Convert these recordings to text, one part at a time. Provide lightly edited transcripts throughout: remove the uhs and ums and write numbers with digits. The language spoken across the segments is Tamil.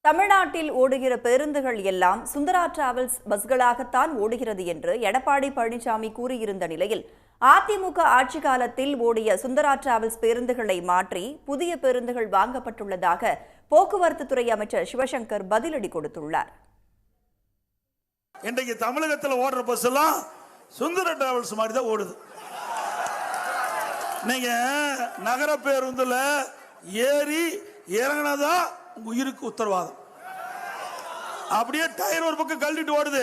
தமிழ்நாட்டில் ஓடுகிற பேருந்துகள் எல்லாம் சுந்தரா டிராவல்ஸ் பஸ்களாகத்தான் ஓடுகிறது என்று எடப்பாடி பழனிசாமி கூறியிருந்த நிலையில் அதிமுக ஆட்சி காலத்தில் ஓடிய சுந்தரா டிராவல்ஸ் பேருந்துகளை மாற்றி புதிய பேருந்துகள் வாங்கப்பட்டுள்ளதாக போக்குவரத்து துறை அமைச்சர் சிவசங்கர் பதிலடி கொடுத்துள்ளார். இன்றைக்கு தமிழகத்தில் ஓடுற பஸ் எல்லாம் சுந்தரா டிராவல்ஸ் மாதிரி தான் ஓடுது. நீங்க நகர பேருந்துல ஏறி இறங்கினதான் உயிருக்கு உத்தரவாதம். அப்படியே டயர் ஒரு பக்கம் கழட்டிட்டு ஓடுது.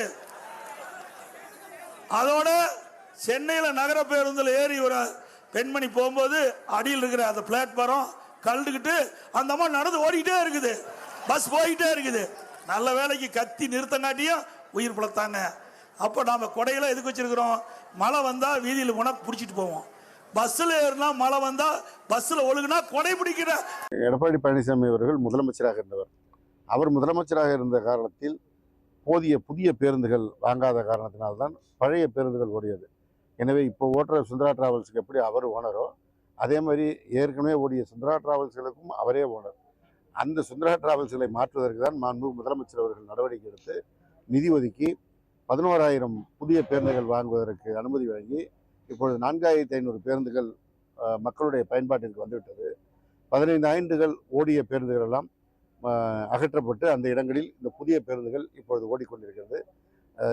அதோட சென்னையில நகர பேருந்துல ஏறி ஒரு பெண்மணி போகும்போது அடியில் இருக்கிற அந்த பிளாட்பாரம் கழட்டுக்கிட்டு அந்த அம்மா நடந்து ஓடிக்கிட்டே இருக்குது. பஸ் போய்கிட்டே இருக்குது. நல்ல வேலைக்கு கத்தி நிறுத்தங்காட்டியும் உயிர் பிழைத்தாங்க. அப்போ நாம கொடையில எதுக்கு வச்சிருக்கிறோம்? மழை வந்தா வீதியில் போனா பிடிச்சிட்டு போவோம். பஸ்ஸில் ஏறினா மழை வந்தா பஸ்ஸில் ஒழுகுனா கொடை பிடிக்கிற எடப்பாடி பழனிசாமி அவர்கள் முதலமைச்சராக இருந்தவர். அவர் முதலமைச்சராக இருந்த காரணத்தில் போதிய புதிய பேருந்துகள் வாங்காத காரணத்தினால்தான் பழைய பேருந்துகள் ஓடியது. எனவே இப்போ ஓட்டுற சுந்தரா டிராவல்ஸுக்கு எப்படி அவர் ஓனரோ அதே மாதிரி ஏற்கனவே ஓடிய சுந்தரா டிராவல்ஸ்களுக்கும் அவரே ஓனர். அந்த சுந்தரா டிராவல்ஸ்களை மாற்றுவதற்கு தான் மாண்பு முதலமைச்சர் அவர்கள் நடவடிக்கை எடுத்து நிதி ஒதுக்கி 11,000 புதிய பேருந்துகள் வாங்குவதற்கு அனுமதி வழங்கி இப்பொழுது 4,500 பேருந்துகள் மக்களுடைய பயன்பாட்டிற்கு வந்துவிட்டது. 15 ஆண்டுகள் ஓடிய பேருந்துகள் எல்லாம் அகற்றப்பட்டு அந்த இடங்களில் இந்த புதிய பேருந்துகள் இப்பொழுது ஓடிக்கொண்டிருக்கிறது.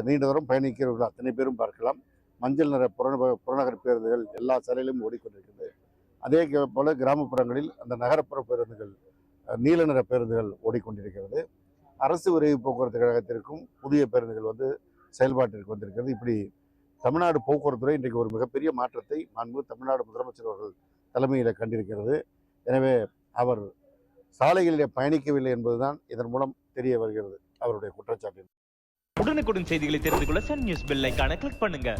நீண்ட தூரம் பயணிக்கிறவர்கள் அத்தனை பேரும் பார்க்கலாம். மஞ்சள் நிற புறநகர் பேருந்துகள் எல்லா சாலையிலும் ஓடிக்கொண்டிருக்கிறது. அதே போல கிராமப்புறங்களில் அந்த நகரப்புற பேருந்துகள் நீல நிற பேருந்துகள் ஓடிக்கொண்டிருக்கிறது. அரசு விரைவு போக்குவரத்து கழகத்திற்கும் புதிய பேருந்துகள் வந்து செயல்பாட்டிற்கு வந்திருக்கிறது. இப்படி தமிழ்நாடு போக்குவரத்துறை இன்றைக்கு ஒரு மிகப்பெரிய மாற்றத்தை மாண்பு தமிழ்நாடு முதலமைச்சர் அவர்கள் தலைமையில் கண்டிருக்கிறது. எனவே அவர் சாலைகளிலே பயணிக்கவில்லை என்பதுதான் இதன் மூலம் தெரிய வருகிறது அவருடைய குற்றச்சாட்டு. உடனுக்குடன் செய்திகளை தெரிந்து கொள்ள சன் நியூஸ் பெல் ஐகானை கிளிக் பண்ணுங்க.